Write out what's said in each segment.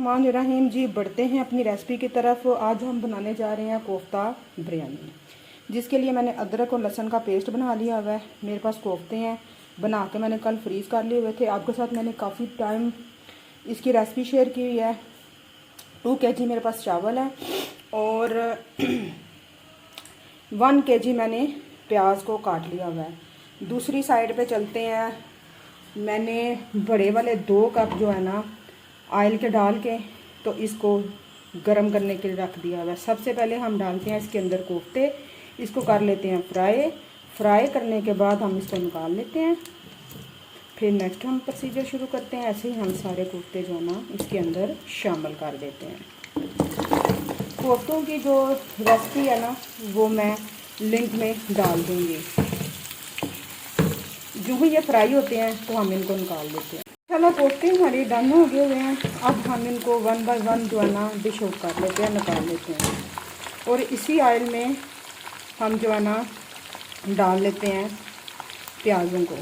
रहीम जी, बढ़ते हैं अपनी रेसिपी की तरफ। आज हम बनाने जा रहे हैं कोफ्ता बिरयानी, जिसके लिए मैंने अदरक और लहसुन का पेस्ट बना लिया हुआ है। मेरे पास कोफ्ते हैं, बना के मैंने कल फ्रीज़ कर लिए हुए थे। आपके साथ मैंने काफ़ी टाइम इसकी रेसिपी शेयर की हुई है। 2 kg मेरे पास चावल है और 1 kg मैंने प्याज को काट लिया हुआ है। दूसरी साइड पे चलते हैं। मैंने बड़े वाले 2 कप जो है ना ऑयल के डाल के तो इसको गरम करने के लिए रख दिया हुआ है। सबसे पहले हम डालते हैं इसके अंदर कोफ्ते, इसको कर लेते हैं फ्राई करने के बाद हम इसको निकाल लेते हैं। फिर नेक्स्ट हम प्रोसीजर शुरू करते हैं। ऐसे ही हम सारे कोफ्ते जो है ना इसके अंदर शामिल कर देते हैं। कोफ्तों की जो रेसिपी है ना वो मैं लिंक में डाल दूँगी। जो ही ये फ्राई होते हैं तो हम इनको निकाल लेते हैं। चलो, कोफ्ते हमारे डन हो गए हुए हैं। अब हम इनको 1 बाय 1 जो है ना डिश आउट कर लेते हैं, निकाल लेते हैं। और इसी ऑयल में हम जो है ना डाल लेते हैं प्याज़ों को।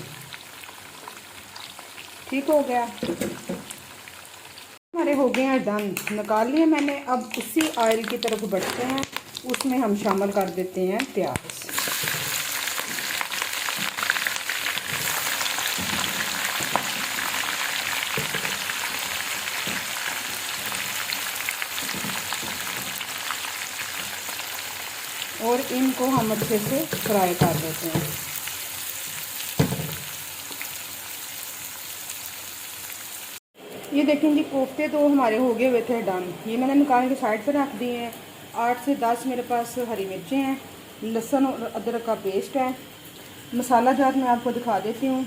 ठीक हो गया, हमारे हो गए हैं डन, निकाल लिए मैंने। अब उसी ऑयल की तरफ बढ़ते हैं, उसमें हम शामिल कर देते हैं प्याज। और इनको हम अच्छे से फ्राई कर देते हैं। ये देखें जी, कोफ्ते तो हमारे हो गए हुए थे डन। ये मैंने निकाल के साइड पर रख दिए हैं। 8 से 10 मेरे पास हरी मिर्चें हैं, लहसुन और अदरक का पेस्ट है। मसाला जात मैं आपको दिखा देती हूँ।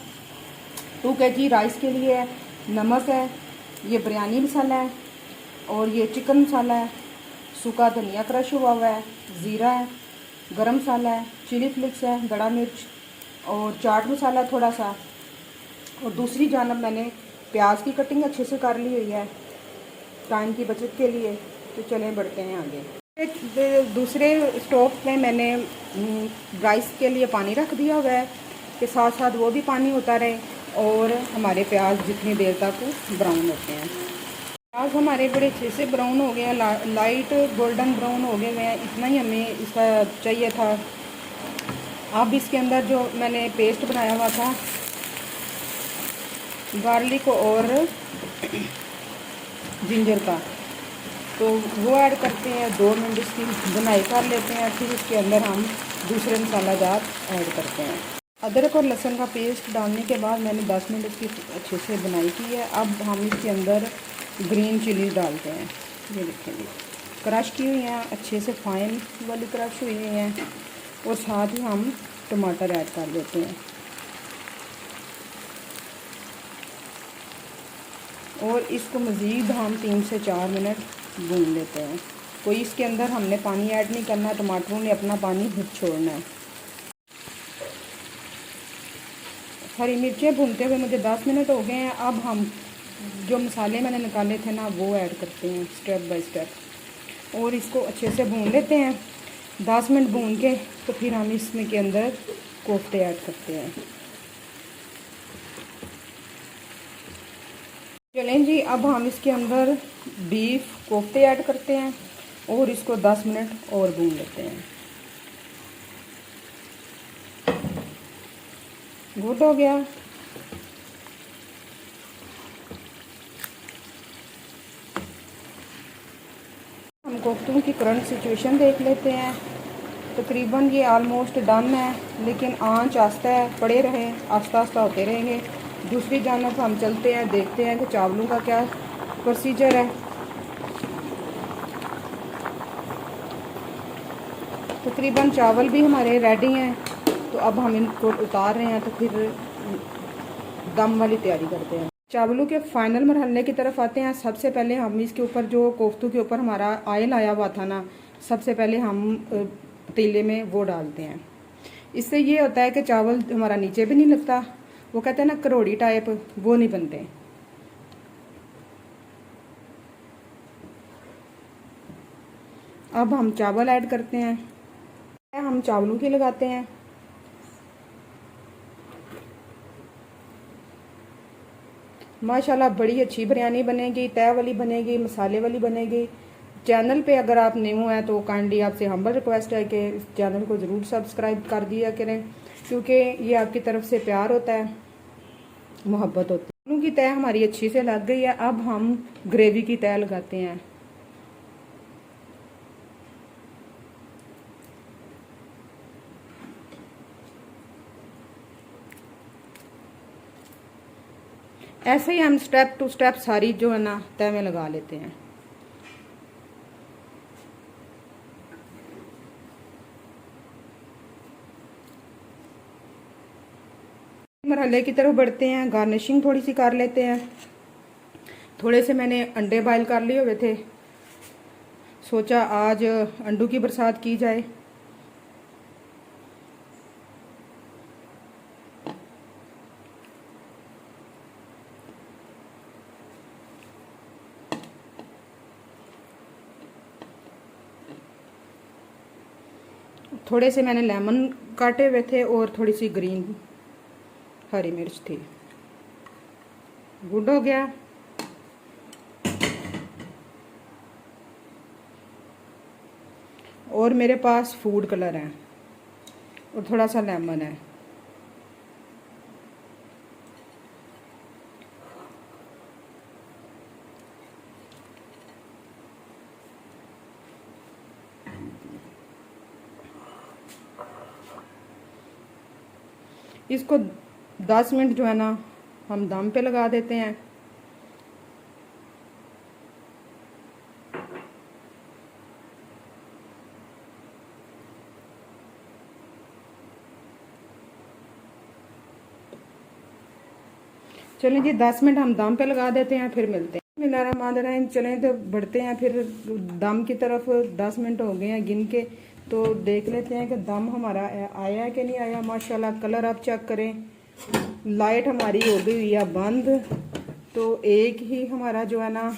2 kg राइस के लिए नमक है, ये बिरयानी मसाला है और ये चिकन मसाला है, सूखा धनिया क्रश हुआ हुआ है, ज़ीरा है, गरम मसाला है, चिली फ्लिक्स है, बड़ा मिर्च और चाट मसाला थोड़ा सा। और दूसरी जानब मैंने प्याज की कटिंग अच्छे से कर ली हुई है टाइम की बचत के लिए। तो चलें बढ़ते हैं आगे। दूसरे स्टोव पे मैंने राइस के लिए पानी रख दिया हुआ है कि साथ साथ वो भी पानी होता रहे और हमारे प्याज जितनी देर तक ब्राउन होते हैं। प्याज हमारे बड़े अच्छे से ब्राउन हो गए हैं, लाइट गोल्डन ब्राउन हो गए हुए हैं। इतना ही हमें इसका चाहिए था। अब इसके अंदर जो मैंने पेस्ट बनाया हुआ था गार्लिक और जिंजर का, तो वो ऐड करते हैं। 2 मिनट इसकी बुनाई कर लेते हैं। फिर इसके अंदर हम दूसरे मसाला जात ऐड करते हैं। अदरक और लहसुन का पेस्ट डालने के बाद मैंने 10 मिनट इसकी अच्छे से बुनाई की है। अब हम इसके अंदर ग्रीन चिलीज डालते हैं। ये देखेंगे क्रश की हुई हैं, अच्छे से फाइन वाली क्रश हुई हुई हैं। और साथ ही हम टमाटर ऐड कर देते हैं और इसको मज़ीद हम 3 से 4 मिनट भून लेते हैं। कोई इसके अंदर हमने पानी ऐड नहीं करना, टमाटरों ने अपना पानी खुद छोड़ना है। हरी मिर्चें भूनते हुए मुझे 10 मिनट हो गए हैं। अब हम जो मसाले मैंने निकाले थे ना वो ऐड करते हैं स्टेप बाय स्टेप और इसको अच्छे से भून लेते हैं। 10 मिनट भून के तो फिर हम इसमें के अंदर कोफ्ते ऐड करते हैं। चलें जी, अब हम इसके अंदर बीफ कोफ्ते ऐड करते हैं और इसको 10 मिनट और भून लेते हैं। गुड हो गया। हम कोफ्तों की करंट सिचुएशन देख लेते हैं। तकरीबन ये आलमोस्ट डन है, लेकिन आंच आस्ता है, पड़े रहे, आस्ता आस्ता होते रहेंगे। दूसरी जानब हम चलते हैं, देखते हैं कि चावलों का क्या प्रोसीजर है। तकरीबन चावल भी हमारे रेडी हैं, तो अब हम इनको उतार रहे हैं। तो फिर दम वाली तैयारी करते हैं। चावलों के फाइनल मरहले की तरफ आते हैं। सबसे पहले हम इसके ऊपर जो कोफ्तों के ऊपर हमारा ऑयल आया हुआ था ना, सबसे पहले हम पतीले में वो डालते हैं। इससे ये होता है कि चावल हमारा नीचे भी नहीं लगता। वो कहते हैं ना करोड़ी टाइप, वो नहीं बनते। अब हम चावल ऐड करते हैं। हम चावलों की लगाते हैं। माशाल्लाह बड़ी अच्छी बिरयानी बनेगी, तय वाली बनेगी, मसाले वाली बनेगी। चैनल पे अगर आप न्यू हैं तो काइंडली आपसे हम्बल रिक्वेस्ट है कि इस चैनल को ज़रूर सब्सक्राइब कर दिया करें, क्योंकि ये आपकी तरफ से प्यार होता है, मोहब्बत होती है। आलू की तय हमारी अच्छी से लग गई है। अब हम ग्रेवी की तय लगाते हैं। ऐसे ही हम स्टेप टू स्टेप सारी जो है ना तय में लगा लेते हैं। मरहले की तरफ बढ़ते हैं। गार्निशिंग थोड़ी सी कर लेते हैं। थोड़े से मैंने अंडे बॉयल कर लिए हुए थे, सोचा आज अंडों की बरसात की जाए। थोड़े से मैंने लेमन काटे हुए थे और थोड़ी सी ग्रीन हरी मिर्च थी। गुड हो गया। और मेरे पास फूड कलर है और थोड़ा सा लेमन है। इसको 10 मिनट जो है ना हम दम पे लगा देते हैं। चलें जी, 10 मिनट हम दम पे लगा देते हैं, फिर मिलते हैं। बिस्मिल्लाहिर्रहमानिर्रहीम। चलें तो बढ़ते हैं फिर दम की तरफ। 10 मिनट हो गए हैं गिन के, तो देख लेते हैं कि दम हमारा आया है कि नहीं आया। माशाल्लाह कलर आप चेक करें। लाइट हमारी हो गई हुई है बंद, तो एक ही हमारा जो है ना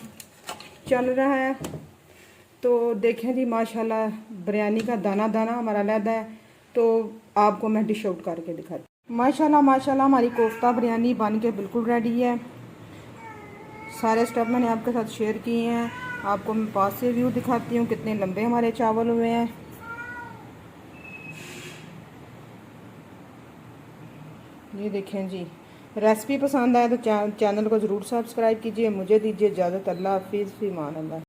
चल रहा है। तो देखें जी माशाल्लाह बिरयानी का दाना दाना हमारा लहदा है। तो आपको मैं डिश आउट करके दिखाती हूँ। माशाल्लाह माशाल्लाह हमारी कोफ्ता बिरयानी बन के बिल्कुल रेडी है। सारे स्टेप मैंने आपके साथ शेयर किए हैं। आपको मैं पास से व्यू दिखाती हूँ कितने लंबे हमारे चावल हुए हैं। ये देखें जी। रेसिपी पसंद आए तो चैनल को ज़रूर सब्सक्राइब कीजिए। मुझे दीजिए इजाज़त। अल्लाह हाफिज़, फ़ी अमान अल्लाह।